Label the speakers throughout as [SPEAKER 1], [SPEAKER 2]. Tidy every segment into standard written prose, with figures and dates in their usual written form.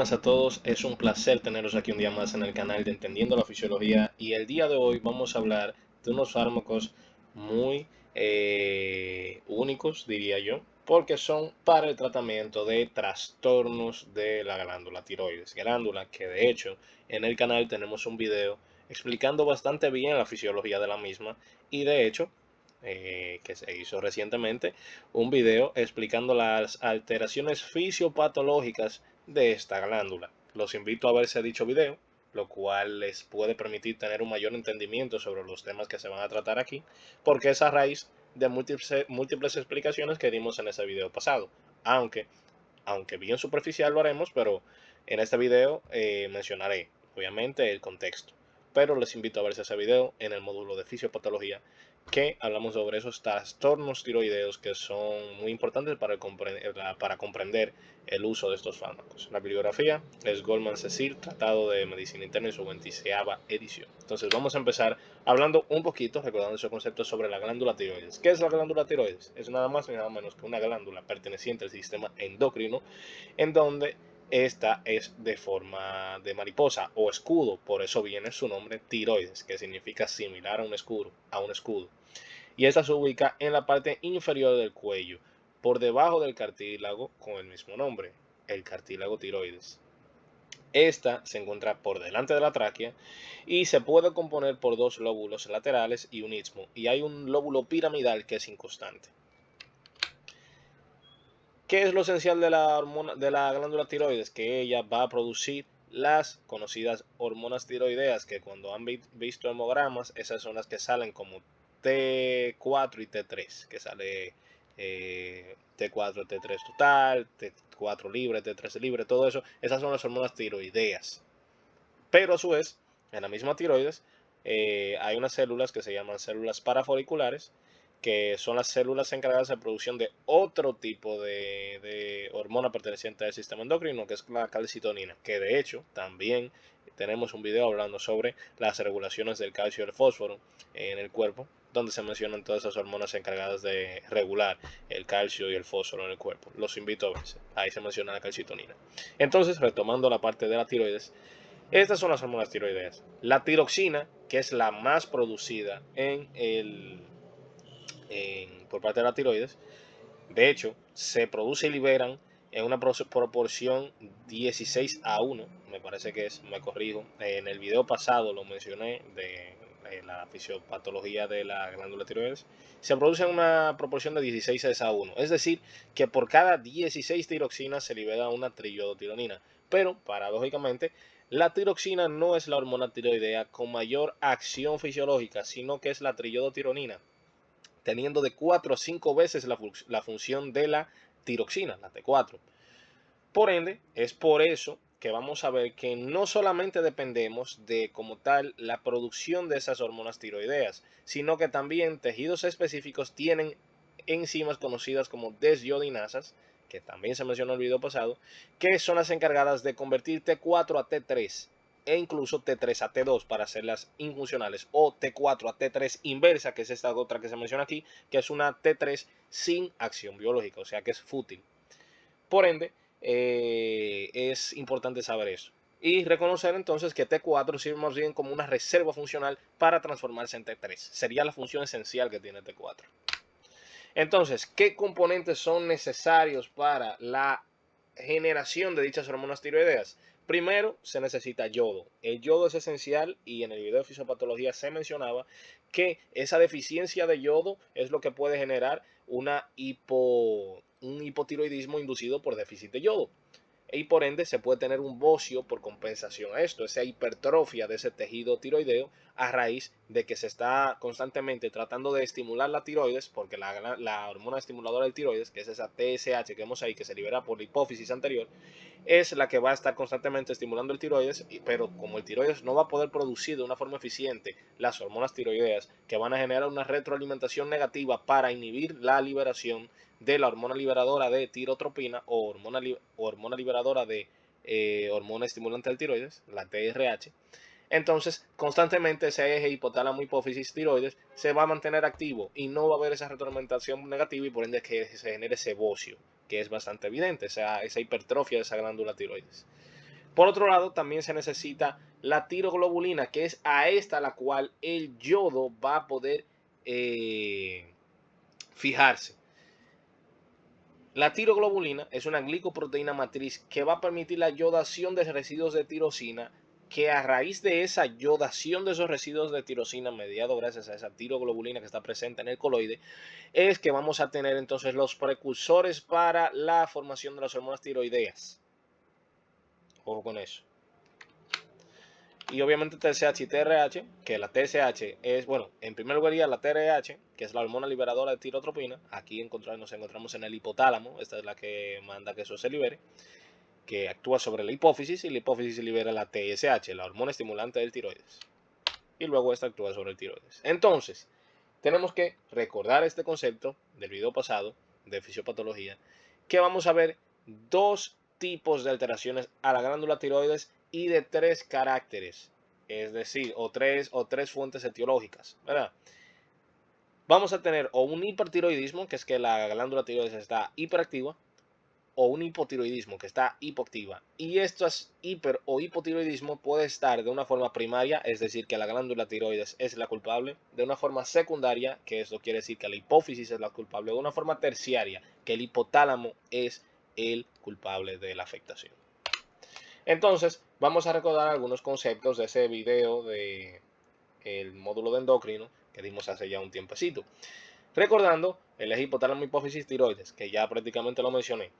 [SPEAKER 1] buenas a todos, es un placer teneros aquí un día más en el canal de Entendiendo la Fisiología y el día de hoy vamos a hablar de unos fármacos muy únicos, diría yo, porque son para el tratamiento de trastornos de la glándula tiroides, glándula que de hecho en el canal tenemos un video explicando bastante bien la fisiología de la misma y de hecho que se hizo recientemente un video explicando las alteraciones fisiopatológicas de esta glándula. Los invito a verse dicho video, lo cual les puede permitir tener un mayor entendimiento sobre los temas que se van a tratar aquí, porque es a raíz de múltiples explicaciones que dimos en ese video pasado. Aunque bien superficial lo haremos, pero en este video mencionaré, obviamente, el contexto. Pero les invito a verse ese video en el módulo de fisiopatología que hablamos sobre esos trastornos tiroideos que son muy importantes para comprender el uso de estos fármacos. La bibliografía es Goldman Cecil, Tratado de Medicina Interna en su 26ª edición. Entonces vamos a empezar hablando un poquito, recordando ese concepto sobre la glándula tiroides. ¿Qué es la glándula tiroides? Es nada más ni nada menos que una glándula perteneciente al sistema endocrino en donde esta es de forma de mariposa o escudo, por eso viene su nombre tiroides, que significa similar a un escudo. Y esta se ubica en la parte inferior del cuello, por debajo del cartílago con el mismo nombre, el cartílago tiroides. Esta se encuentra por delante de la tráquea y se puede componer por dos lóbulos laterales y un istmo, y hay un lóbulo piramidal que es inconstante. ¿Qué es lo esencial de la glándula tiroides? Que ella va a producir las conocidas hormonas tiroideas, que cuando han visto hemogramas, esas son las que salen como T4 y T3, que sale T4, T3 total, T4 libre, T3 libre, todo eso. Esas son las hormonas tiroideas. Pero a su vez, en la misma tiroides, hay unas células que se llaman células parafoliculares, que son las células encargadas de la producción de otro tipo de hormona perteneciente al sistema endocrino, que es la calcitonina, que de hecho también tenemos un video hablando sobre las regulaciones del calcio y el fósforo en el cuerpo, donde se mencionan todas esas hormonas encargadas de regular el calcio y el fósforo en el cuerpo. Los invito a verse, ahí se menciona la calcitonina. Entonces, retomando la parte de la tiroides, estas son las hormonas tiroideas. La tiroxina, que es la más producida por parte de la tiroides, de hecho, se produce y liberan en una proporción 16:1, me parece que es, me corrijo. En el video pasado lo mencioné de la fisiopatología de la glándula tiroides. Se produce en una proporción de 16:1, es decir, que por cada 16 tiroxinas se libera una triodotironina. Pero, paradójicamente, la tiroxina no es la hormona tiroidea con mayor acción fisiológica, sino que es la triodotironina, teniendo de 4 a 5 veces la función de la tiroxina, la T4. Por ende, es por eso que vamos a ver que no solamente dependemos de como tal la producción de esas hormonas tiroideas, sino que también tejidos específicos tienen enzimas conocidas como desiodinasas, que también se mencionó en el video pasado, que son las encargadas de convertir T4 a T3 e incluso T3 a T2 para hacerlas infuncionales, o T4 a T3 inversa, que es esta otra que se menciona aquí, que es una T3 sin acción biológica, o sea que es fútil. Por ende, es importante saber eso. Y reconocer entonces que T4 sirve más bien como una reserva funcional para transformarse en T3. Sería la función esencial que tiene T4. Entonces, ¿qué componentes son necesarios para la generación de dichas hormonas tiroideas? Primero, se necesita yodo. El yodo es esencial y en el video de fisiopatología se mencionaba que esa deficiencia de yodo es lo que puede generar un hipotiroidismo inducido por déficit de yodo. Y por ende se puede tener un bocio por compensación a esto, esa hipertrofia de ese tejido tiroideo a raíz de que se está constantemente tratando de estimular la tiroides, porque la hormona estimuladora del tiroides, que es esa TSH que vemos ahí, que se libera por la hipófisis anterior, es la que va a estar constantemente estimulando el tiroides, pero como el tiroides no va a poder producir de una forma eficiente las hormonas tiroideas, que van a generar una retroalimentación negativa para inhibir la liberación de la hormona liberadora de tirotropina o hormona liberadora de hormona estimulante del tiroides, la TRH. Entonces, constantemente ese eje hipotálamo hipófisis tiroides se va a mantener activo y no va a haber esa retroalimentación negativa y por ende que se genere ese bocio, que es bastante evidente, esa hipertrofia de esa glándula tiroides. Por otro lado, también se necesita la tiroglobulina, que es a esta la cual el yodo va a poder fijarse. La tiroglobulina es una glicoproteína matriz que va a permitir la yodación de residuos de tirosina, que a raíz de esa yodación de esos residuos de tirosina, mediado gracias a esa tiroglobulina que está presente en el coloide, es que vamos a tener entonces los precursores para la formación de las hormonas tiroideas. Ojo con eso. Y obviamente TSH y TRH, que la TSH es, bueno, en primer lugar la TRH, que es la hormona liberadora de tirotropina. Aquí nos encontramos en el hipotálamo, esta es la que manda que eso se libere, que actúa sobre la hipófisis y la hipófisis libera la TSH, la hormona estimulante del tiroides. Y luego esta actúa sobre el tiroides. Entonces, tenemos que recordar este concepto del video pasado de fisiopatología, que vamos a ver dos tipos de alteraciones a la glándula tiroides y de tres caracteres, es decir, o tres fuentes etiológicas, ¿verdad? Vamos a tener o un hipertiroidismo, que es que la glándula tiroides está hiperactiva, o un hipotiroidismo que está hipoactiva. Y estos hiper o hipotiroidismo puede estar de una forma primaria, es decir, que la glándula tiroides es la culpable, de una forma secundaria, que eso quiere decir que la hipófisis es la culpable, de una forma terciaria, que el hipotálamo es el culpable de la afectación. Entonces, vamos a recordar algunos conceptos de ese video de el módulo de endocrino que dimos hace ya un tiempecito. Recordando el eje hipotálamo hipófisis tiroides, que ya prácticamente lo mencioné.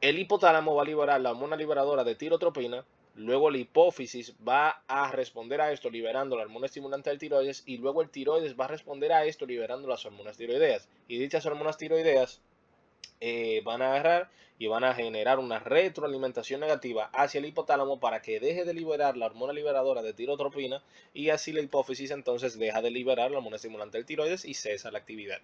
[SPEAKER 1] El hipotálamo va a liberar la hormona liberadora de tirotropina, luego la hipófisis va a responder a esto liberando la hormona estimulante del tiroides y luego el tiroides va a responder a esto liberando las hormonas tiroideas. Y dichas hormonas tiroideas van a agarrar y van a generar una retroalimentación negativa hacia el hipotálamo para que deje de liberar la hormona liberadora de tirotropina y así la hipófisis entonces deja de liberar la hormona estimulante del tiroides y cesa la actividad.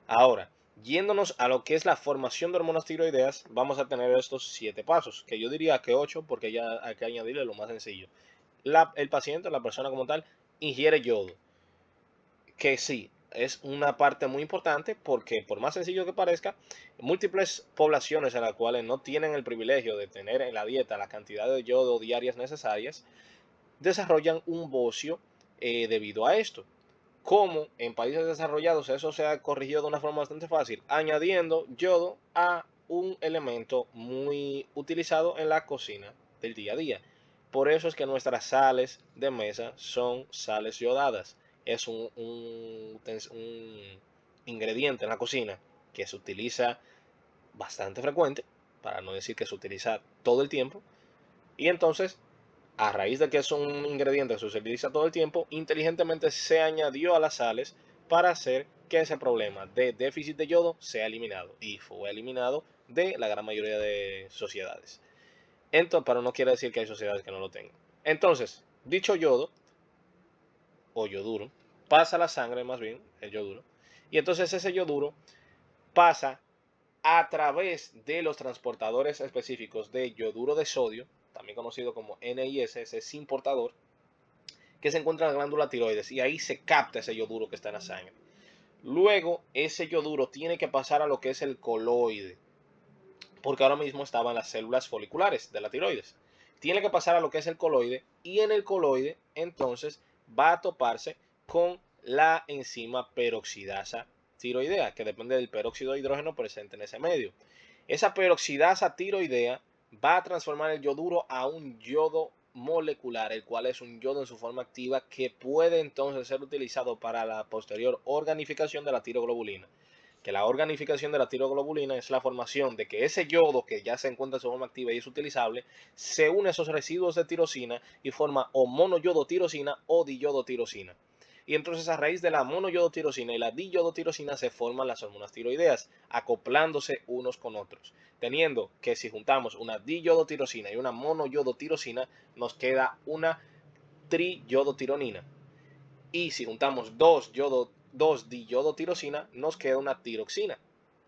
[SPEAKER 1] Ahora, yéndonos a lo que es la formación de hormonas tiroideas, vamos a tener estos 7 pasos, que yo diría que 8 porque ya hay que añadirle lo más sencillo. El paciente, la persona como tal, ingiere yodo, que sí, es una parte muy importante porque por más sencillo que parezca, múltiples poblaciones en las cuales no tienen el privilegio de tener en la dieta la cantidad de yodo diarias necesarias, desarrollan un bocio debido a esto. Como en países desarrollados eso se ha corregido de una forma bastante fácil, añadiendo yodo a un elemento muy utilizado en la cocina del día a día. Por eso es que nuestras sales de mesa son sales yodadas. Es un ingrediente en la cocina que se utiliza bastante frecuente, para no decir que se utiliza todo el tiempo. Y entonces, a raíz de que es un ingrediente que se utiliza todo el tiempo, inteligentemente se añadió a las sales para hacer que ese problema de déficit de yodo sea eliminado. Y fue eliminado de la gran mayoría de sociedades. Entonces, pero no quiere decir que hay sociedades que no lo tengan. Entonces, dicho yodo, o yoduro, pasa a la sangre más bien, el yoduro. Y entonces ese yoduro pasa a través de los transportadores específicos de yoduro de sodio, también conocido como NIS, ese es importador, que se encuentra en la glándula tiroides y ahí se capta ese yoduro que está en la sangre. Luego ese yoduro tiene que pasar a lo que es el coloide, porque ahora mismo estaban las células foliculares de la tiroides. Tiene que pasar a lo que es el coloide y en el coloide entonces va a toparse con la enzima peroxidasa tiroidea, que depende del peróxido de hidrógeno presente en ese medio. Esa peroxidasa tiroidea va a transformar el yoduro a un yodo molecular, el cual es un yodo en su forma activa que puede entonces ser utilizado para la posterior organificación de la tiroglobulina. Que la organificación de la tiroglobulina es la formación de que ese yodo que ya se encuentra en su forma activa y es utilizable, se une a esos residuos de tirosina y forma o monoyodotirosina o diyodotirosina. Y entonces a raíz de la monoyodotirosina y la diyodotirosina se forman las hormonas tiroideas, acoplándose unos con otros. Teniendo que si juntamos una diyodotirosina y una monoyodotirosina, nos queda una triyodotironina. Y si juntamos dos diyodotirosina, nos queda una tiroxina.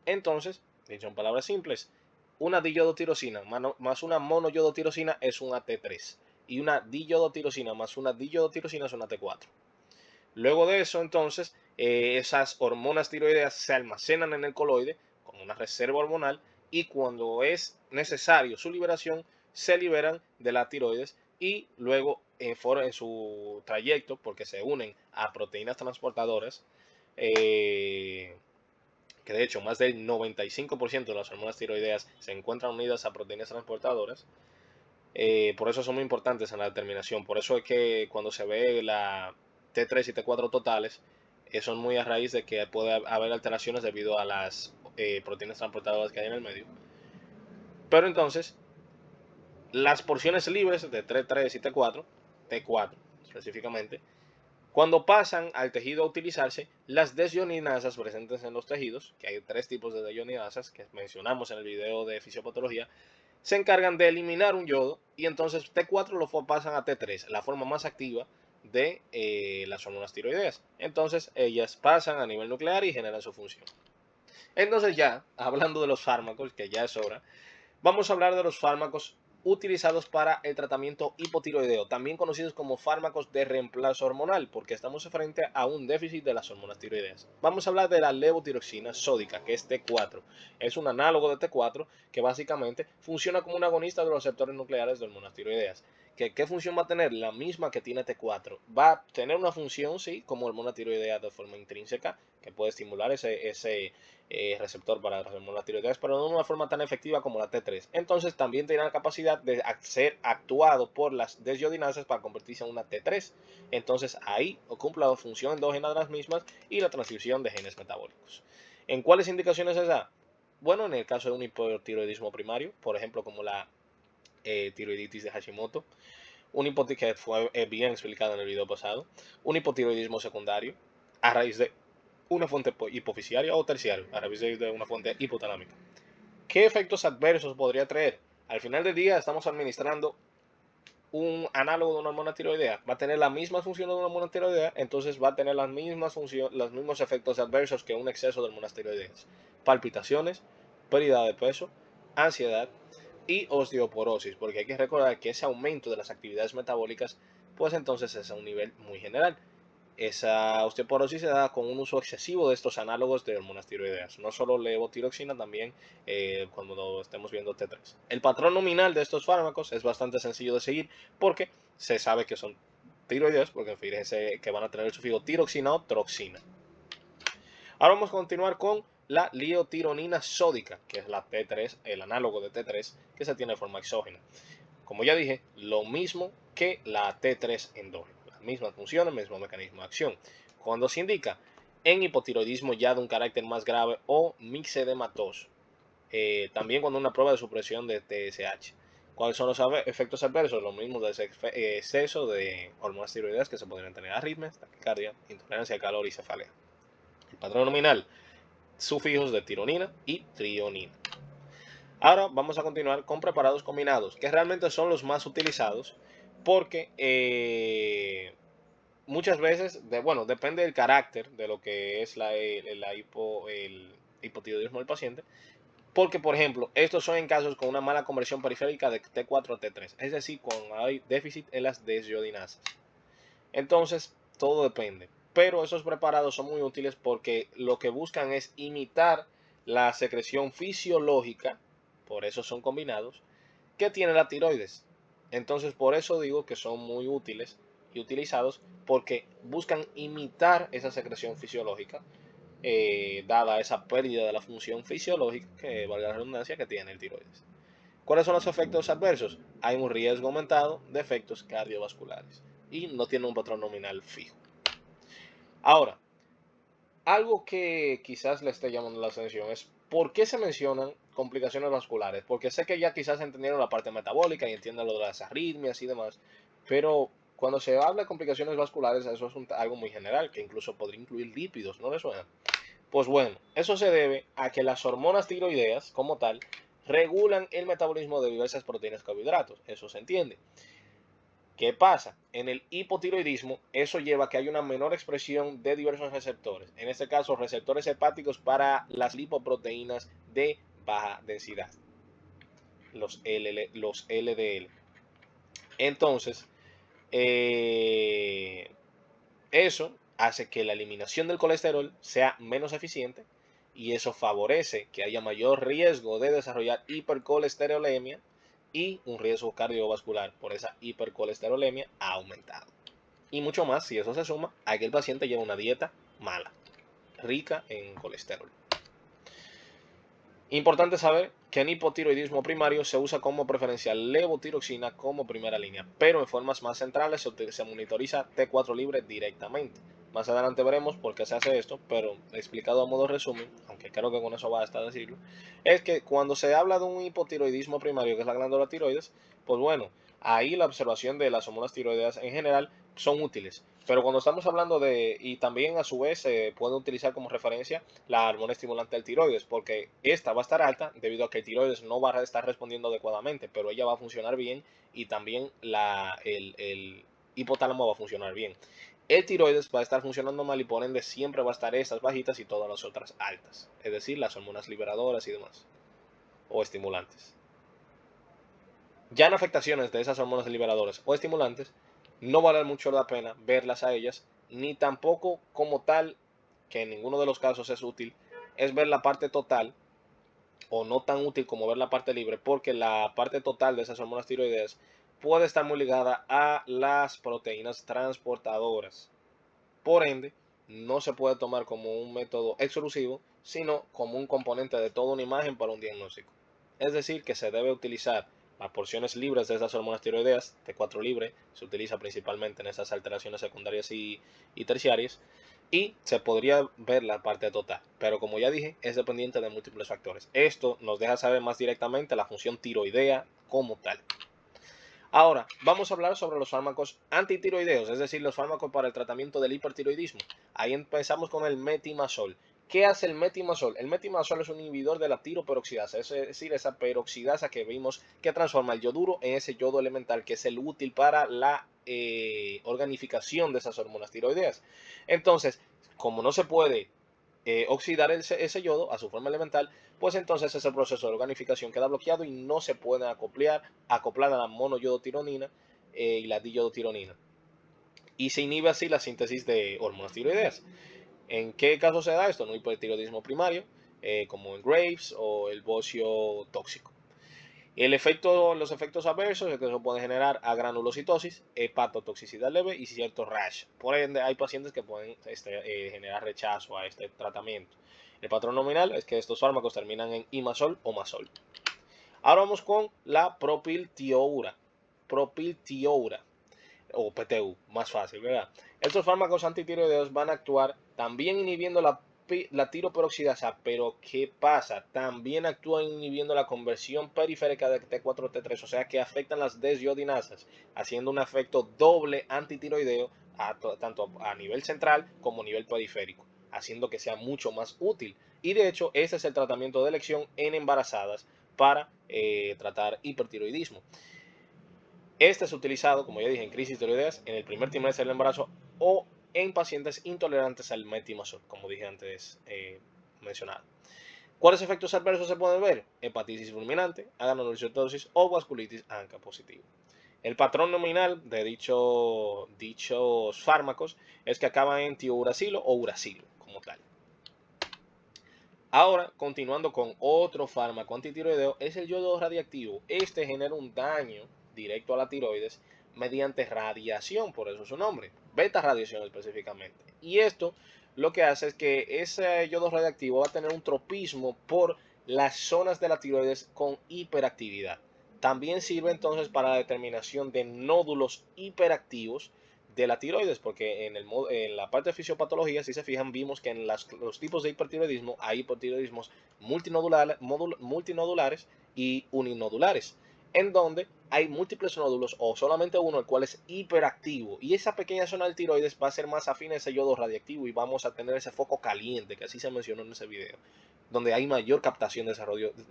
[SPEAKER 1] Entonces, dicho en palabras simples, una diyodotirosina más una monoyodotirosina es un AT3. Y una diyodotirosina más una diyodotirosina es una AT4. Luego de eso, entonces, esas hormonas tiroideas se almacenan en el coloide como una reserva hormonal y cuando es necesario su liberación, se liberan de la tiroides y luego en su trayecto, porque se unen a proteínas transportadoras, que de hecho más del 95% de las hormonas tiroideas se encuentran unidas a proteínas transportadoras. Por eso son muy importantes en la determinación. Por eso es que cuando se ve la T3 y T4 totales, son muy a raíz de que puede haber alteraciones debido a las proteínas transportadoras que hay en el medio. Pero entonces, las porciones libres de T3 y T4, T4 específicamente, cuando pasan al tejido a utilizarse, las desioninasas presentes en los tejidos, que hay 3 tipos de desioninasas que mencionamos en el video de fisiopatología, se encargan de eliminar un yodo y entonces T4 lo pasan a T3, la forma más activa de las hormonas tiroideas. Entonces ellas pasan a nivel nuclear y generan su función. Entonces ya, hablando de los fármacos, que ya es hora, vamos a hablar de los fármacos utilizados para el tratamiento hipotiroideo, también conocidos como fármacos de reemplazo hormonal, porque estamos frente a un déficit de las hormonas tiroideas. Vamos a hablar de la levotiroxina sódica, que es T4. Es un análogo de T4 que básicamente funciona como un agonista de los receptores nucleares de hormonas tiroideas. ¿Qué función va a tener? La misma que tiene T4. Va a tener una función, sí, como hormona tiroidea de forma intrínseca, que puede estimular ese receptor para las hormonas tiroideas, pero no de una forma tan efectiva como la T3. Entonces también tiene la capacidad de ser actuado por las desiodinasas para convertirse en una T3. Entonces ahí cumple la función endógena de las mismas y la transcripción de genes metabólicos. ¿En cuáles indicaciones se da? Bueno, en el caso de un hipotiroidismo primario, por ejemplo, como la tiroiditis de Hashimoto, un hipotiroidismo que fue bien explicado en el video pasado, un hipotiroidismo secundario, a raíz de una fuente hipofisiaria o terciaria, a raíz de una fuente hipotalámica. ¿Qué efectos adversos podría traer? Al final del día estamos administrando un análogo de una hormona tiroidea. Va a tener la misma función de una hormona tiroidea, entonces va a tener las mismas funciones, los mismos efectos adversos que un exceso de hormonas tiroideas. Palpitaciones, pérdida de peso, ansiedad y osteoporosis, porque hay que recordar que ese aumento de las actividades metabólicas, pues entonces es a un nivel muy general. Esa osteoporosis se da con un uso excesivo de estos análogos de hormonas tiroideas, no solo levotiroxina, también cuando estemos viendo T3. El patrón nominal de estos fármacos es bastante sencillo de seguir porque se sabe que son tiroideas, porque fíjense que van a tener el sufijo tiroxina o troxina. Ahora vamos a continuar con la liotironina sódica, que es la T3, el análogo de T3, que se tiene de forma exógena. Como ya dije, lo mismo que la T3 endógena. Las mismas funciones, el mismo mecanismo de acción. Cuando se indica en hipotiroidismo ya de un carácter más grave o mixedematoso. También cuando una prueba de supresión de TSH. ¿Cuáles son los efectos adversos? Lo mismo de ese exceso de hormonas tiroideas que se podrían tener arritmias, taquicardia, intolerancia al calor y cefalea. El patrón nominal, sufijos de tironina y trionina. Ahora vamos a continuar con preparados combinados, que realmente son los más utilizados porque muchas veces, bueno, depende del carácter de lo que es el hipotiroidismo del paciente, porque por ejemplo, estos son en casos con una mala conversión periférica de T4 a T3, es decir, cuando hay déficit en las desiodinasas. Entonces, todo depende, pero esos preparados son muy útiles porque lo que buscan es imitar la secreción fisiológica, por eso son combinados, que tiene la tiroides. Entonces, por eso digo que son muy útiles y utilizados porque buscan imitar esa secreción fisiológica, dada esa pérdida de la función fisiológica, que valga la redundancia, que tiene el tiroides. ¿Cuáles son los efectos adversos? Hay un riesgo aumentado de efectos cardiovasculares y no tiene un patrón nominal fijo. Ahora, algo que quizás le esté llamando la atención es por qué se mencionan complicaciones vasculares, porque sé que ya quizás entendieron la parte metabólica y entienden lo de las arritmias y demás, pero cuando se habla de complicaciones vasculares, eso es algo muy general, que incluso podría incluir lípidos, ¿no les suena? Pues bueno, eso se debe a que las hormonas tiroideas, como tal, regulan el metabolismo de diversas proteínas carbohidratos, eso se entiende. ¿Qué pasa? En el hipotiroidismo, eso lleva a que haya una menor expresión de diversos receptores. En este caso, receptores hepáticos para las lipoproteínas de baja densidad, los LDL. Entonces, eso hace que la eliminación del colesterol sea menos eficiente y eso favorece que haya mayor riesgo de desarrollar hipercolesterolemia, y un riesgo cardiovascular por esa hipercolesterolemia ha aumentado. Y mucho más si eso se suma a que el paciente lleva una dieta mala, rica en colesterol. Importante saber que en hipotiroidismo primario se usa como preferencial levotiroxina como primera línea, pero en formas más centrales se monitoriza T4 libre directamente. Más adelante veremos por qué se hace esto, pero explicado a modo resumen, aunque creo que con eso basta decirlo, es que cuando se habla de un hipotiroidismo primario, que es la glándula tiroides, pues bueno, ahí la observación de las hormonas tiroideas en general son útiles. Pero cuando estamos hablando de, y también a su vez se puede utilizar como referencia la hormona estimulante del tiroides, porque esta va a estar alta debido a que el tiroides no va a estar respondiendo adecuadamente, pero ella va a funcionar bien y también el hipotálamo va a funcionar bien. El tiroides va a estar funcionando mal y por ende siempre va a estar estas bajitas y todas las otras altas, es decir, las hormonas liberadoras y demás, o estimulantes. Ya en afectaciones de esas hormonas liberadoras o estimulantes, no vale mucho la pena verlas a ellas, ni tampoco como tal, que en ninguno de los casos es útil, es ver la parte total, o no tan útil como ver la parte libre, porque la parte total de esas hormonas tiroideas puede estar muy ligada a las proteínas transportadoras. Por ende, no se puede tomar como un método exclusivo, sino como un componente de toda una imagen para un diagnóstico. Es decir, que se debe utilizar las porciones libres de esas hormonas tiroideas, T4 libre, se utiliza principalmente en esas alteraciones secundarias y terciarias, y se podría ver la parte total, pero como ya dije, es dependiente de múltiples factores. Esto nos deja saber más directamente la función tiroidea como tal. Ahora, vamos a hablar sobre los fármacos antitiroideos, es decir, los fármacos para el tratamiento del hipertiroidismo. Ahí empezamos con el metimazol. ¿Qué hace el metimazol? El metimazol es un inhibidor de la tiroperoxidasa, es decir, esa peroxidasa que vimos que transforma el yoduro en ese yodo elemental que es el útil para la organificación de esas hormonas tiroideas. Entonces, como no se puede oxidar ese yodo a su forma elemental, pues entonces ese proceso de organificación queda bloqueado y no se puede acoplar a la monoyodotironina y la diyodotironina. Y se inhibe así la síntesis de hormonas tiroideas. ¿En qué caso se da esto? En un hipertiroidismo primario, como en Graves o el bocio tóxico. Los efectos adversos es que eso puede generar agranulocitosis, hepatotoxicidad leve y cierto rash. Por ende, hay pacientes que pueden generar rechazo a este tratamiento. El patrón nominal es que estos fármacos terminan en imazol o mazol. Ahora vamos con la propiltioura. Propiltioura o PTU, más fácil, ¿verdad? Estos fármacos antitiroideos van a actuar también inhibiendo la tiroperoxidasa, pero ¿qué pasa? También actúan inhibiendo la conversión periférica de T4-T3, o sea que afectan las desiodinasas, haciendo un efecto doble antitiroideo tanto a nivel central como a nivel periférico, haciendo que sea mucho más útil. Y de hecho, ese es el tratamiento de elección en embarazadas para tratar hipertiroidismo. Este es utilizado, como ya dije, en crisis tiroideas en el primer trimestre del embarazo o en pacientes intolerantes al metimazol, como dije antes mencionado. ¿Cuáles efectos adversos se pueden ver? Hepatitis fulminante, aganulocitosis o vasculitis ANCA positiva. El patrón nominal de dichos fármacos es que acaban en tiouracilo o uracilo, como tal. Ahora, continuando con otro fármaco antitiroideo, es el yodo radiactivo. Este genera un daño directo a la tiroides mediante radiación, por eso su nombre, beta radiación específicamente. Y esto lo que hace es que ese yodo radiactivo va a tener un tropismo por las zonas de la tiroides con hiperactividad. También sirve entonces para la determinación de nódulos hiperactivos de la tiroides, porque en la parte de fisiopatología, si se fijan, vimos que en los tipos de hipertiroidismo hay hipertiroidismos multinodulares y uninodulares, en donde hay múltiples nódulos o solamente uno, el cual es hiperactivo. Y esa pequeña zona del tiroides va a ser más afín a ese yodo radiactivo y vamos a tener ese foco caliente, que así se mencionó en ese video, donde hay mayor captación de ese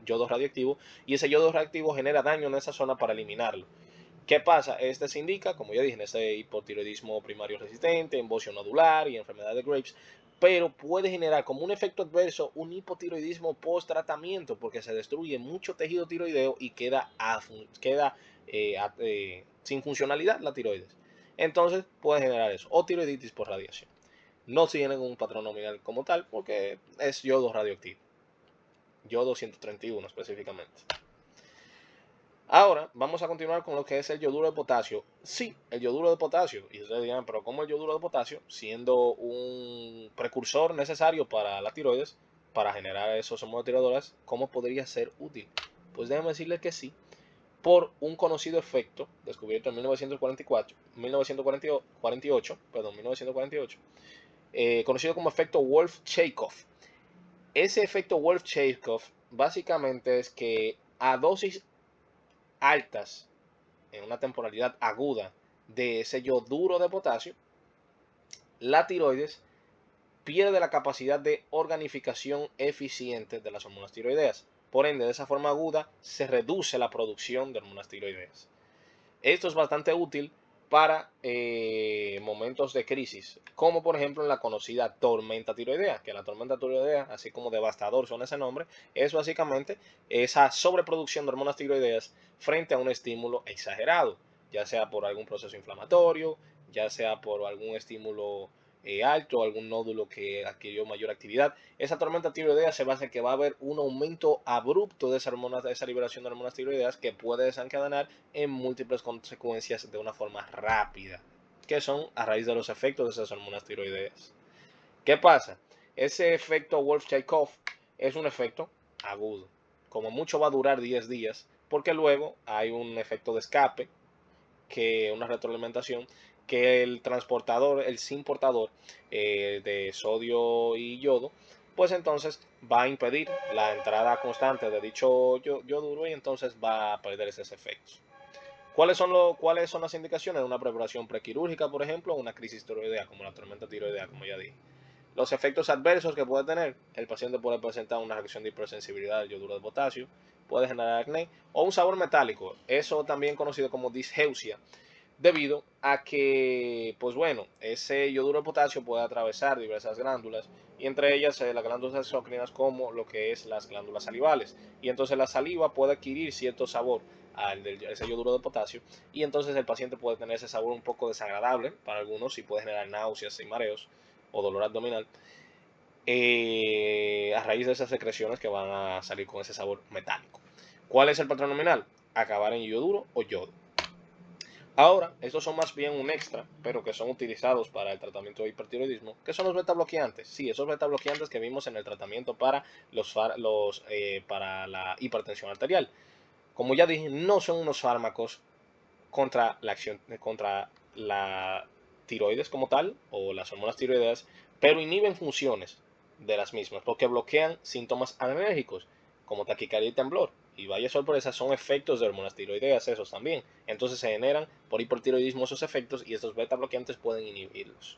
[SPEAKER 1] yodo radioactivo y ese yodo radioactivo genera daño en esa zona para eliminarlo. ¿Qué pasa? Este se indica, como ya dije, en ese hipotiroidismo primario resistente, en bocio nodular y enfermedad de Graves, pero puede generar como un efecto adverso un hipotiroidismo post-tratamiento porque se destruye mucho tejido tiroideo y queda sin funcionalidad la tiroides. Entonces puede generar eso, o tiroiditis por radiación. No tienen un patrón nominal como tal porque es yodo radioactivo, yodo 131 específicamente. Ahora vamos a continuar con lo que es el yoduro de potasio. Sí, el yoduro de potasio. Y ustedes dirán, pero ¿cómo el yoduro de potasio, siendo un precursor necesario para la tiroides, para generar esos hormonotiroidoras, cómo podría ser útil? Pues déjenme decirles que sí, por un conocido efecto descubierto en 1948, conocido como efecto Wolff-Chaikoff. Ese efecto Wolff-Chaikoff básicamente es que a dosis altas, en una temporalidad aguda de ese yoduro de potasio, la tiroides pierde la capacidad de organificación eficiente de las hormonas tiroideas. Por ende, de esa forma aguda se reduce la producción de hormonas tiroideas. Esto es bastante útil para momentos de crisis, como por ejemplo en la conocida tormenta tiroidea, que la tormenta tiroidea, así como devastador son ese nombre, es básicamente esa sobreproducción de hormonas tiroideas frente a un estímulo exagerado, ya sea por algún proceso inflamatorio, ya sea por algún estímulo alto, algún nódulo que adquirió mayor actividad. Esa tormenta tiroidea se basa en que va a haber un aumento abrupto de esa liberación de hormonas tiroideas que puede desencadenar en múltiples consecuencias de una forma rápida, que son a raíz de los efectos de esas hormonas tiroideas. ¿Qué pasa? Ese efecto Wolff-Chaikoff es un efecto agudo. Como mucho va a durar 10 días, porque luego hay un efecto de escape, que una retroalimentación, que el transportador, el SIM portador de sodio y yodo, pues entonces va a impedir la entrada constante de dicho yoduro y entonces va a perder esos efectos. ¿Cuáles son las indicaciones de una preparación prequirúrgica, por ejemplo, o una crisis tiroidea, como la tormenta tiroidea, como ya dije? Los efectos adversos que puede tener: el paciente puede presentar una reacción de hipersensibilidad al yoduro de potasio, puede generar acné o un sabor metálico, eso también conocido como disgeusia, debido a que, pues bueno, ese yoduro de potasio puede atravesar diversas glándulas, y entre ellas las glándulas exócrinas, como lo que es las glándulas salivales, y entonces la saliva puede adquirir cierto sabor al de ese yoduro de potasio, y entonces el paciente puede tener ese sabor un poco desagradable para algunos y puede generar náuseas y mareos o dolor abdominal, a raíz de esas secreciones que van a salir con ese sabor metálico. ¿Cuál es el patrón nominal? Acabar en yoduro o yodo. Ahora, estos son más bien un extra, pero que son utilizados para el tratamiento de hipertiroidismo, que son los betabloqueantes. Sí, esos betabloqueantes que vimos en el tratamiento para, para la hipertensión arterial. Como ya dije, no son unos fármacos contra la acción, contra la tiroides como tal, o las hormonas tiroideas, pero inhiben funciones de las mismas, porque bloquean síntomas alérgicos, como taquicardia y temblor. Y vaya sorpresa, son efectos de hormonas tiroideas esos también. Entonces se generan por hipertiroidismo esos efectos y estos beta bloqueantes pueden inhibirlos.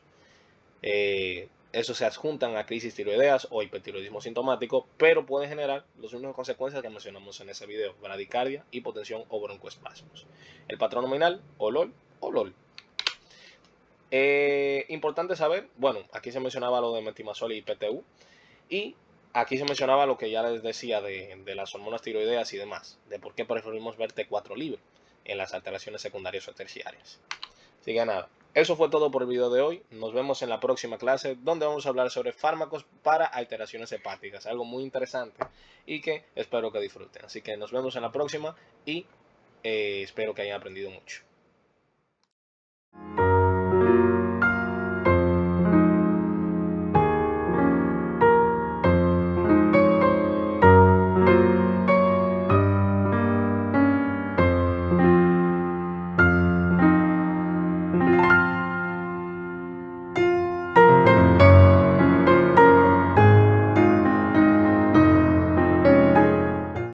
[SPEAKER 1] Eso se adjuntan a crisis tiroideas o hipertiroidismo sintomático, pero pueden generar las mismas consecuencias que mencionamos en ese video: bradicardia, hipotensión o broncoespasmos. El patrón nominal: olol o LOL. Importante saber, bueno, aquí se mencionaba lo de metimazol y PTU, y aquí se mencionaba lo que ya les decía de las hormonas tiroideas y demás, de por qué preferimos ver T4 libre en las alteraciones secundarias o terciarias. Así que nada, eso fue todo por el video de hoy. Nos vemos en la próxima clase, donde vamos a hablar sobre fármacos para alteraciones hepáticas, algo muy interesante y que espero que disfruten. Así que nos vemos en la próxima y espero que hayan aprendido mucho.